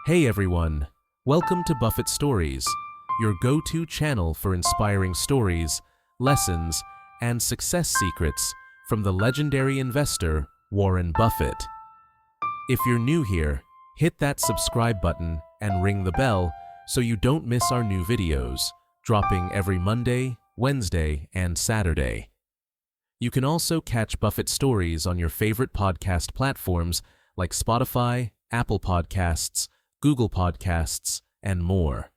Hey everyone, welcome to Buffett Stories, your go-to channel for inspiring stories, lessons, and success secrets from the legendary investor Warren Buffett. If you're new here, hit that subscribe button and ring the bell so you don't miss our new videos, dropping every Monday, Wednesday, and Saturday. You can also catch Buffett Stories on your favorite podcast platforms like Spotify, Apple Podcasts, Google Podcasts, and more.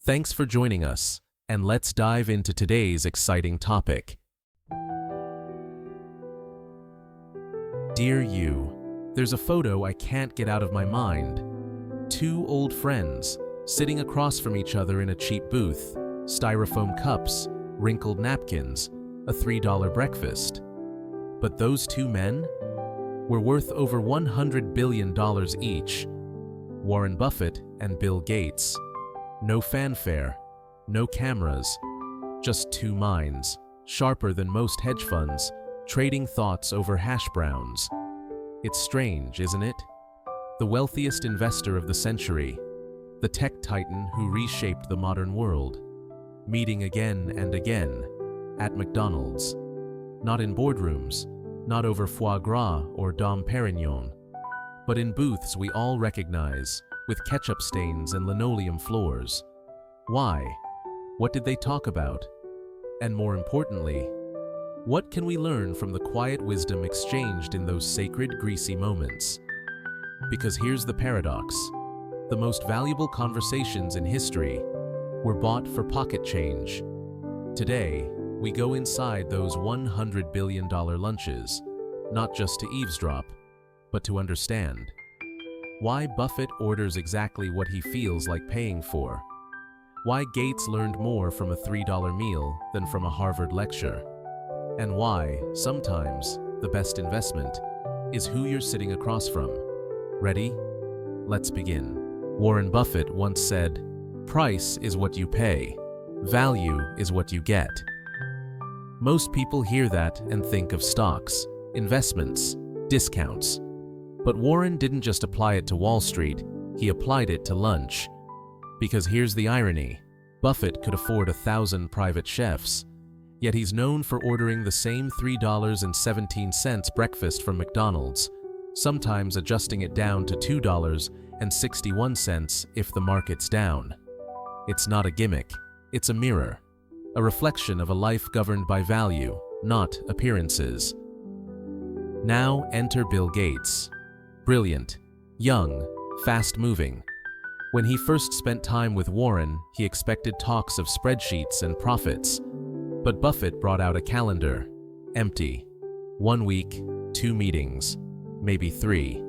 Thanks for joining us, and let's dive into today's exciting topic. Dear you, there's a photo I can't get out of my mind. Two old friends, sitting across from each other in a cheap booth, styrofoam cups, wrinkled napkins, a $3 breakfast. But those two men were worth over $100 billion each. Warren Buffett and Bill Gates. No fanfare, no cameras, just two minds, sharper than most hedge funds, trading thoughts over hash browns. It's strange, isn't it? The wealthiest investor of the century, the tech titan who reshaped the modern world, meeting again and again at McDonald's. Not in boardrooms, not over foie gras or Dom Perignon, but in booths we all recognize, with ketchup stains and linoleum floors. Why? What did they talk about? And more importantly, what can we learn from the quiet wisdom exchanged in those sacred, greasy moments? Because here's the paradox. The most valuable conversations in history were bought for pocket change. Today, we go inside those $100 billion lunches, not just to eavesdrop, but to understand why Buffett orders exactly what he feels like paying for, why Gates learned more from a $3 meal than from a Harvard lecture, and why, sometimes, the best investment is who you're sitting across from. Ready? Let's begin. Warren Buffett once said, "Price is what you pay, value is what you get." Most people hear that and think of stocks, investments, discounts. But Warren didn't just apply it to Wall Street, he applied it to lunch. Because here's the irony. Buffett could afford 1,000 private chefs, yet he's known for ordering the same $3.17 breakfast from McDonald's, sometimes adjusting it down to $2.61 if the market's down. It's not a gimmick, it's a mirror, a reflection of a life governed by value, not appearances. Now enter Bill Gates. Brilliant, young, fast-moving. When he first spent time with Warren, he expected talks of spreadsheets and profits. But Buffett brought out a calendar. Empty. 1 week, 2 meetings, maybe 3.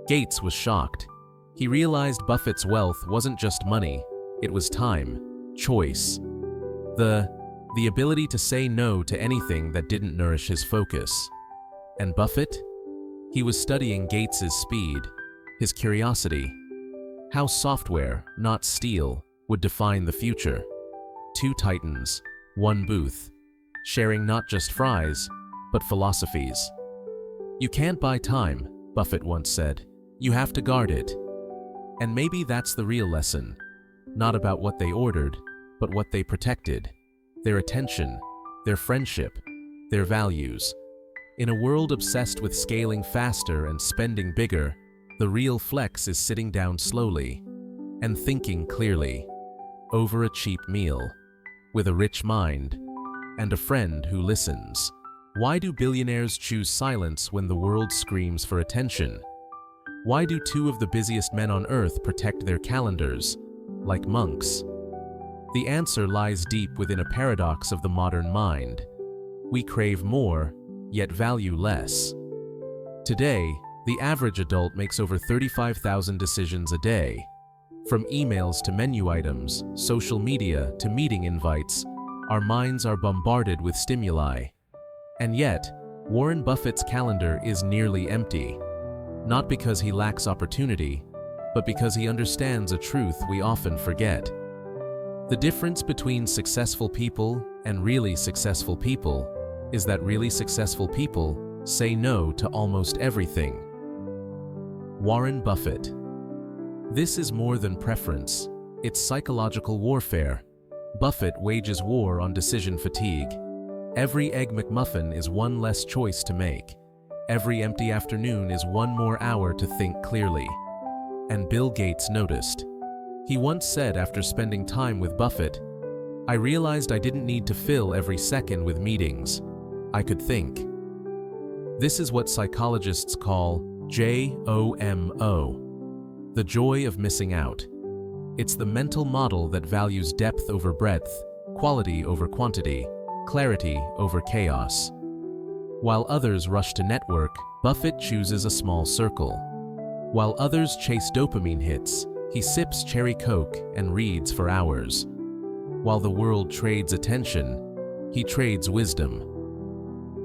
Gates was shocked. He realized Buffett's wealth wasn't just money, it was time, choice. The ability to say no to anything that didn't nourish his focus. And Buffett? He was studying Gates's speed, his curiosity, how software, not steel, would define the future. Two titans, one booth, sharing not just fries, but philosophies. You can't buy time, Buffett once said. You have to guard it. And maybe that's the real lesson. Not about what they ordered, but what they protected. Their attention, their friendship, their values. In a world obsessed with scaling faster and spending bigger, the real flex is sitting down slowly and thinking clearly, over a cheap meal, with a rich mind, and a friend who listens. Why do billionaires choose silence when the world screams for attention? Why do two of the busiest men on earth protect their calendars, like monks? The answer lies deep within a paradox of the modern mind. We crave more, yet value less. Today, the average adult makes over 35,000 decisions a day. From emails to menu items, social media to meeting invites, our minds are bombarded with stimuli. And yet, Warren Buffett's calendar is nearly empty. Not because he lacks opportunity, but because he understands a truth we often forget. The difference between successful people and really successful people is that really successful people say no to almost everything. Warren Buffett. This is more than preference. It's psychological warfare. Buffett wages war on decision fatigue. Every Egg McMuffin is one less choice to make. Every empty afternoon is one more hour to think clearly. And Bill Gates noticed. He once said after spending time with Buffett, "I realized I didn't need to fill every second with meetings. I could think." This is what psychologists call JOMO, the joy of missing out. It's the mental model that values depth over breadth, quality over quantity, clarity over chaos. While others rush to network, Buffett chooses a small circle. While others chase dopamine hits, he sips cherry Coke and reads for hours. While the world trades attention, he trades wisdom.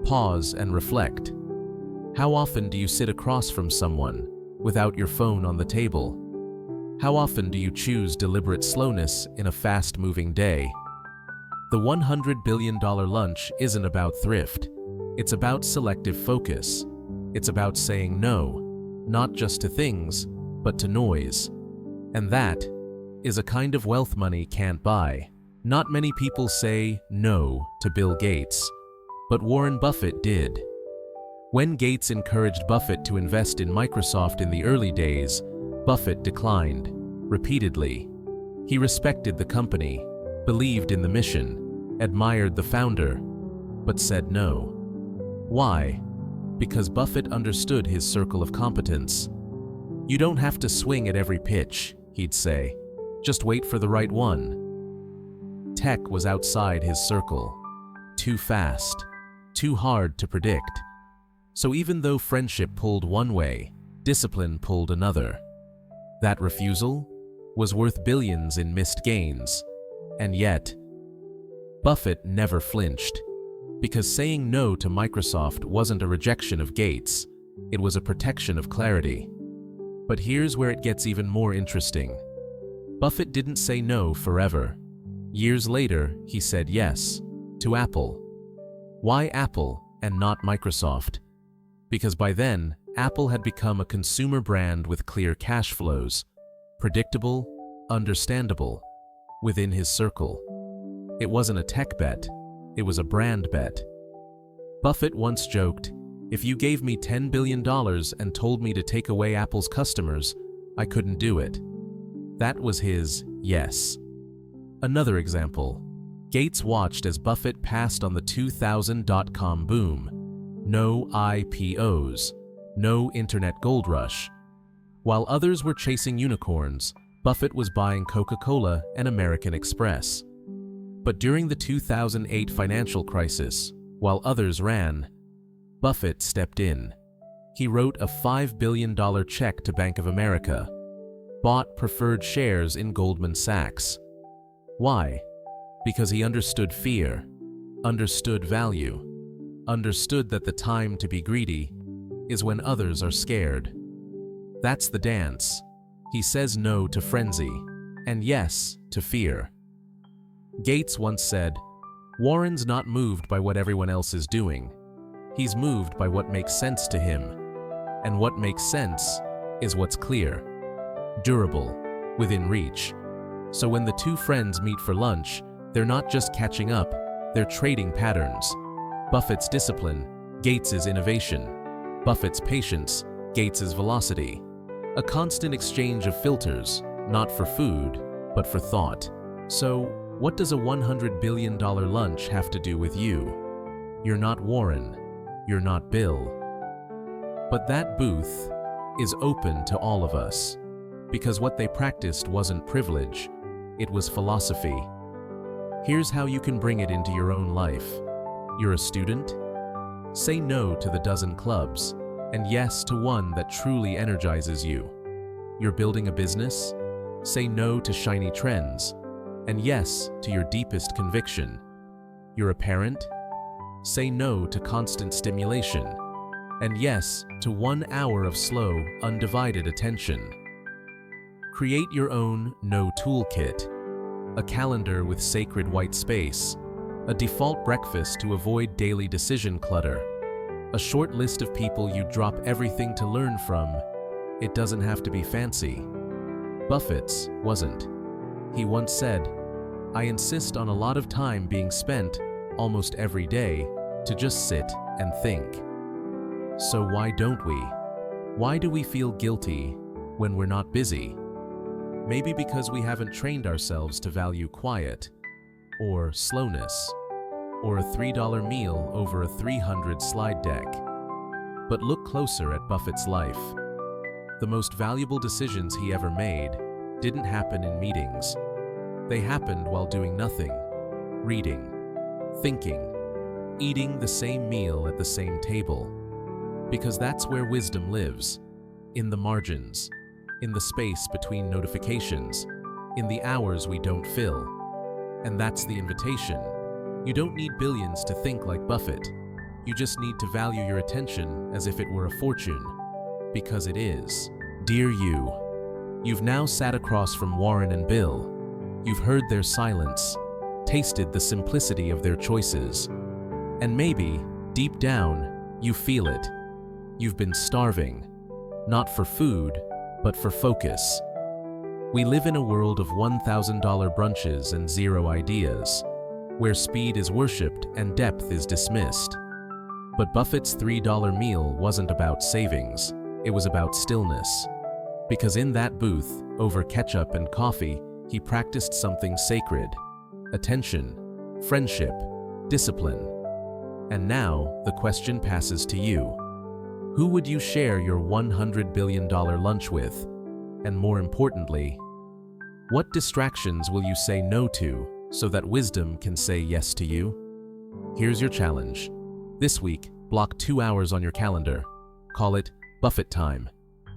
Pause and reflect. How often do you sit across from someone without your phone on the table? How often do you choose deliberate slowness in a fast-moving day? The $100 billion lunch isn't about thrift. It's about selective focus. It's about saying no, not just to things, but to noise. And that is a kind of wealth money can't buy. Not many people say no to Bill Gates, but Warren Buffett did. When Gates encouraged Buffett to invest in Microsoft in the early days, Buffett declined, repeatedly. He respected the company, believed in the mission, admired the founder, but said no. Why? Because Buffett understood his circle of competence. You don't have to swing at every pitch, he'd say. Just wait for the right one. Tech was outside his circle. Too fast. Too hard to predict. So even though friendship pulled one way, discipline pulled another. That refusal was worth billions in missed gains. And yet, Buffett never flinched. Because saying no to Microsoft wasn't a rejection of Gates, it was a protection of clarity. But here's where it gets even more interesting. Buffett didn't say no forever. Years later, he said yes to Apple. Why Apple and not Microsoft? Because by then, Apple had become a consumer brand with clear cash flows, predictable, understandable, within his circle. It wasn't a tech bet, it was a brand bet. Buffett once joked, "If you gave me $10 billion and told me to take away Apple's customers, I couldn't do it." That was his yes. Another example. Gates watched as Buffett passed on the 2000 dot-com boom. No IPOs, no internet gold rush. While others were chasing unicorns, Buffett was buying Coca-Cola and American Express. But during the 2008 financial crisis, while others ran, Buffett stepped in. He wrote a $5 billion check to Bank of America, bought preferred shares in Goldman Sachs. Why? Because he understood fear, understood value, understood that the time to be greedy is when others are scared. That's the dance. He says no to frenzy and yes to fear. Gates once said, "Warren's not moved by what everyone else is doing. He's moved by what makes sense to him. And what makes sense is what's clear, durable, within reach." So when the two friends meet for lunch, they're not just catching up, they're trading patterns. Buffett's discipline, Gates's innovation. Buffett's patience, Gates's velocity. A constant exchange of filters, not for food, but for thought. So, what does a $100 billion lunch have to do with you? You're not Warren. You're not Bill. But that booth is open to all of us. Because what they practiced wasn't privilege, it was philosophy. Here's how you can bring it into your own life. You're a student? Say no to the dozen clubs, and yes to one that truly energizes you. You're building a business? Say no to shiny trends, and yes to your deepest conviction. You're a parent? Say no to constant stimulation, and yes to 1 hour of slow, undivided attention. Create your own no toolkit, a calendar with sacred white space, a default breakfast to avoid daily decision clutter, a short list of people you drop everything to learn from. It doesn't have to be fancy. Buffett's wasn't. He once said, "I insist on a lot of time being spent, almost every day, to just sit and think." So why don't we? Why do we feel guilty when we're not busy? Maybe because we haven't trained ourselves to value quiet, or slowness, or a $3 meal over a 300 slide deck. But look closer at Buffett's life. The most valuable decisions he ever made didn't happen in meetings. They happened while doing nothing, reading, thinking, eating the same meal at the same table. Because that's where wisdom lives, in the margins, in the space between notifications, in the hours we don't fill. And that's the invitation. You don't need billions to think like Buffett. You just need to value your attention as if it were a fortune. Because it is. Dear you, you've now sat across from Warren and Bill. You've heard their silence, tasted the simplicity of their choices. And maybe, deep down, you feel it. You've been starving, not for food, but for focus. We live in a world of $1,000 brunches and zero ideas, where speed is worshipped and depth is dismissed. But Buffett's $3 meal wasn't about savings, it was about stillness. Because in that booth, over ketchup and coffee, he practiced something sacred: attention, friendship, discipline. And now, the question passes to you. Who would you share your $100 billion lunch with? And more importantly, what distractions will you say no to so that wisdom can say yes to you? Here's your challenge. This week, block 2 hours on your calendar. Call it Buffett time.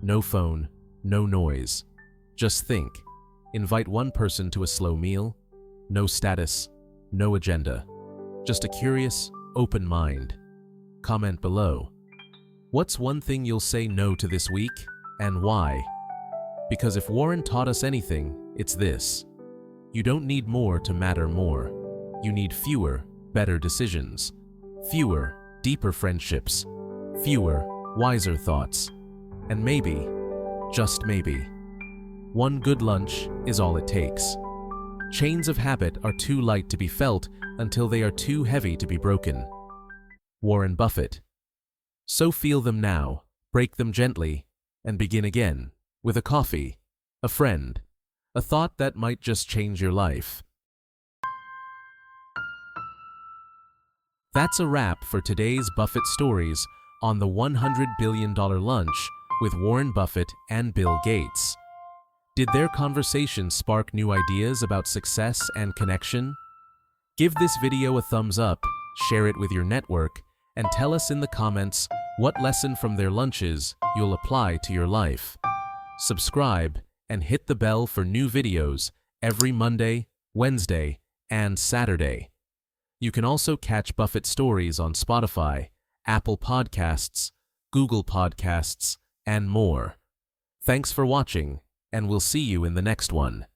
No phone, no noise. Just think. Invite one person to a slow meal. No status, no agenda. Just a curious, open mind. Comment below. What's one thing you'll say no to this week, and why? Because if Warren taught us anything, it's this. You don't need more to matter more. You need fewer, better decisions. Fewer, deeper friendships. Fewer, wiser thoughts. And maybe, just maybe, one good lunch is all it takes. Chains of habit are too light to be felt until they are too heavy to be broken. Warren Buffett. So feel them now, break them gently, and begin again, with a coffee, a friend, a thought that might just change your life. That's a wrap for today's Buffett Stories on the $100 billion lunch with Warren Buffett and Bill Gates. Did their conversation spark new ideas about success and connection? Give this video a thumbs up, share it with your network, and tell us in the comments what lesson from their lunches you'll apply to your life. Subscribe and hit the bell for new videos every Monday, Wednesday, and Saturday. You can also catch Buffett Stories on Spotify, Apple Podcasts, Google Podcasts, and more. Thanks for watching, and we'll see you in the next one.